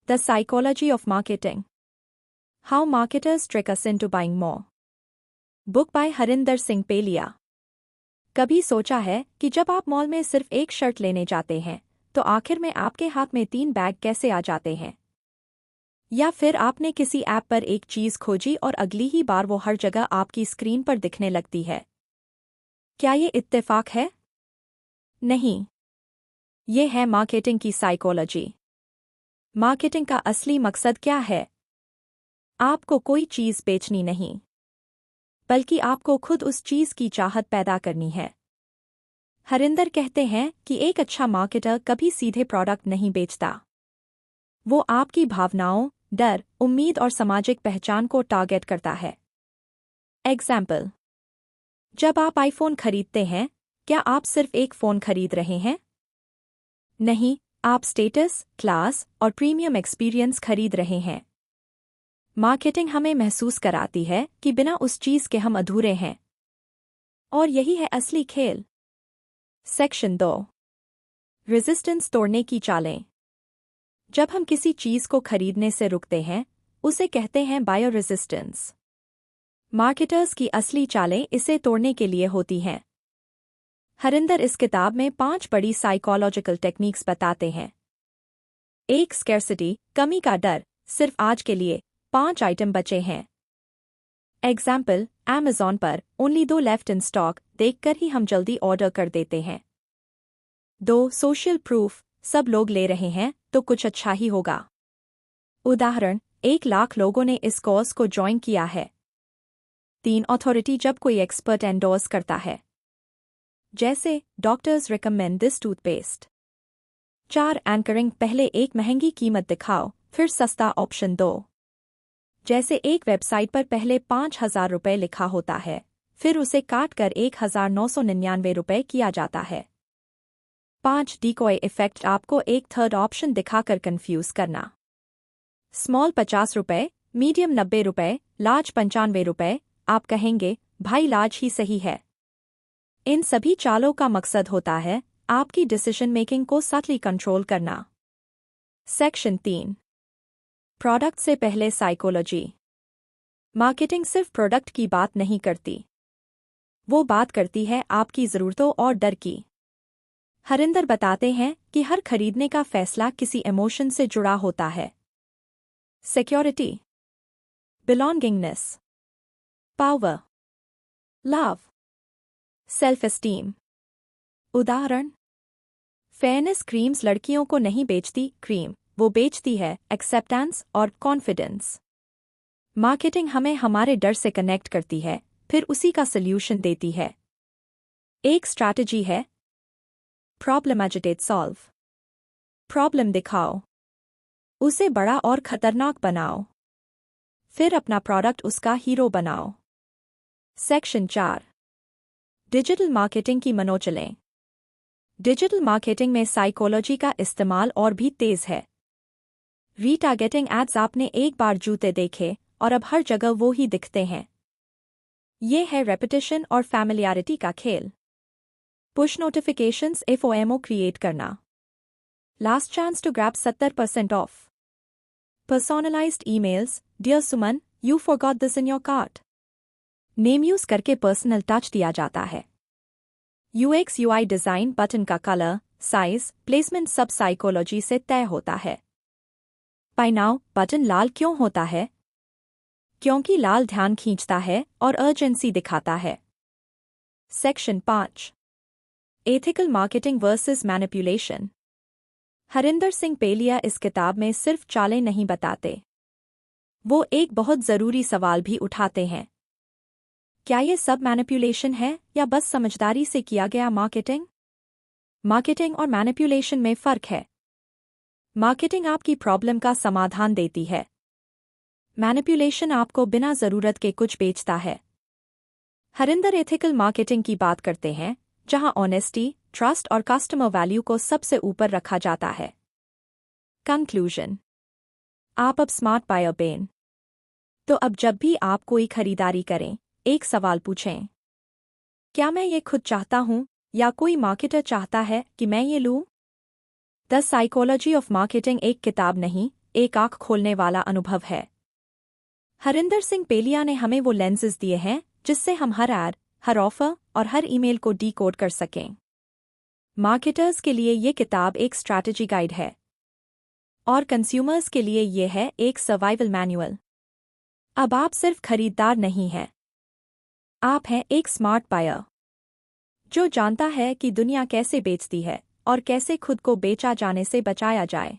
The Psychology of Marketing. How Marketers Trick Us into Buying More. Book by Harinder Singh Peliya. कभी सोचा है कि जब आप मॉल में सिर्फ एक शर्ट लेने जाते हैं तो आखिर में आपके हाथ में 3 बैग कैसे आ जाते हैं? या फिर आपने किसी ऐप पर एक चीज़ खोजी और अगली ही बार वो हर जगह आपकी स्क्रीन पर दिखने लगती है? क्या ये इत्तेफाक है? नहीं। ये है मार्केटिंग की साइकोलॉजी। मार्केटिंग का असली मकसद क्या है? आपको कोई चीज़ बेचनी नहीं, बल्कि आपको खुद उस चीज़ की चाहत पैदा करनी है। हरिंदर कहते हैं कि एक अच्छा मार्केटर कभी सीधे प्रोडक्ट नहीं बेचता। वो आपकी भावनाओं, डर, उम्मीद और सामाजिक पहचान को टारगेट करता है। एग्जाम्पल: जब आप आईफोन खरीदते हैं, क्या आप सिर्फ एक फ़ोन खरीद रहे हैं? नहीं, आप स्टेटस, क्लास और प्रीमियम एक्सपीरियंस खरीद रहे हैं। मार्केटिंग हमें महसूस कराती है कि बिना उस चीज़ के हम अधूरे हैं। और यही है असली खेल। सेक्शन 2। रेजिस्टेंस तोड़ने की चालें। जब हम किसी चीज़ को खरीदने से रुकते हैं, उसे कहते हैं बायर रेजिस्टेंस। मार्केटर्स की असली चालें इसे तोड़ने के लिए होती हैं। हरिंदर इस किताब में 5 बड़ी साइकोलॉजिकल टेक्निक्स बताते हैं। 1. स्कैर्सिटी, कमी का डर। सिर्फ आज के लिए 5 आइटम बचे हैं। एग्जाम्पल: अमेज़ॉन पर ओनली 2 लेफ्ट इन स्टॉक देखकर ही हम जल्दी ऑर्डर कर देते हैं। 2. सोशल प्रूफ, सब लोग ले रहे हैं तो कुछ अच्छा ही होगा। उदाहरण: 1 लाख लोगों ने इस कोर्स को ज्वाइन किया है। 3. अथॉरिटी, जब कोई एक्सपर्ट एंडोर्स करता है, जैसे doctors recommend this toothpaste. 4. Anchoring, पहले एक महंगी कीमत दिखाओ फिर सस्ता ऑप्शन दो, जैसे एक वेबसाइट पर पहले 5,000 रुपये लिखा होता है, फिर उसे काट कर 1,999 रुपये किया जाता है। 5. डिकॉय इफेक्ट, आपको एक थर्ड ऑप्शन दिखाकर कंफ्यूज करना। स्मॉल 50 रुपये, मीडियम 90 रुपये, लार्ज 95 रुपये, आप कहेंगे भाई लार्ज ही सही है। इन सभी चालों का मकसद होता है आपकी डिसीजन मेकिंग को सटली कंट्रोल करना। सेक्शन 3। प्रोडक्ट से पहले साइकोलॉजी। मार्केटिंग सिर्फ प्रोडक्ट की बात नहीं करती, वो बात करती है आपकी ज़रूरतों और डर की। हरिंदर बताते हैं कि हर खरीदने का फैसला किसी इमोशन से जुड़ा होता है। Security, belongingness, power, love, self esteem. उदाहरण: फेयरनेस क्रीम्स लड़कियों को नहीं बेचती क्रीम, वो बेचती है एक्सेप्टेंस और कॉन्फिडेंस। मार्केटिंग हमें हमारे डर से कनेक्ट करती है, फिर उसी का सल्यूशन देती है। एक स्ट्रैटेजी है प्रॉब्लम एजिटेट सॉल्व। प्रॉब्लम दिखाओ, उसे बड़ा और खतरनाक बनाओ, फिर अपना प्रोडक्ट उसका हीरो बनाओ। सेक्शन 4। डिजिटल मार्केटिंग की मनोचलें। डिजिटल मार्केटिंग में साइकोलॉजी का इस्तेमाल और भी तेज है। रीटारगेटिंग एड्स, आपने एक बार जूते देखे और अब हर जगह वो ही दिखते हैं। ये है रेपिटेशन और फैमिलियरिटी का खेल। पुश नोटिफिकेशंस, एफओएमओ क्रिएट करना। Last chance to grab 70% off. Personalised emails, dear Suman, you forgot this in your cart. Name use करके पर्सनल टच दिया जाता है। यूएक्स यूआई डिज़ाइन, बटन का कलर, साइज, प्लेसमेंट सब साइकोलॉजी से तय होता है। बाय नाउ बटन लाल क्यों होता है? क्योंकि लाल ध्यान खींचता है और अर्जेंसी दिखाता है। Section 5। Ethical marketing versus manipulation. Harinder Singh Pelia इस किताब में सिर्फ चालें नहीं बताते, वो एक बहुत ज़रूरी सवाल भी उठाते हैं। क्या ये सब मैनिपुलेशन है या बस समझदारी से किया गया मार्केटिंग? मार्केटिंग और मैनिपुलेशन में फ़र्क है। मार्केटिंग आपकी प्रॉब्लम का समाधान देती है। मैनिपुलेशन आपको बिना ज़रूरत के कुछ बेचता है। हरिंदर एथिकल मार्केटिंग की बात करते हैं, जहां ऑनेस्टी, ट्रस्ट और कस्टमर वैल्यू को सबसे ऊपर रखा जाता है। कंक्लूजन: आप अब स्मार्ट बायर बेन। तो अब जब भी आप कोई खरीदारी करें, एक सवाल पूछें, क्या मैं ये खुद चाहता हूँ या कोई मार्केटर चाहता है कि मैं ये लूँ? द साइकोलॉजी ऑफ मार्केटिंग एक किताब नहीं, एक आंख खोलने वाला अनुभव है। हरिंदर सिंह पेलिया ने हमें वो लेंसेज दिए हैं जिससे हम हर ऐड, हर ऑफर और हर ईमेल को डीकोड कर सकें। मार्केटर्स के लिए ये किताब एक स्ट्रैटेजी गाइड है और कंज्यूमर्स के लिए ये है एक सर्वाइवल मैनुअल। अब आप सिर्फ खरीदार नहीं हैं, आप हैं एक स्मार्ट बायर जो जानता है कि दुनिया कैसे बेचती है और कैसे खुद को बेचा जाने से बचाया जाए।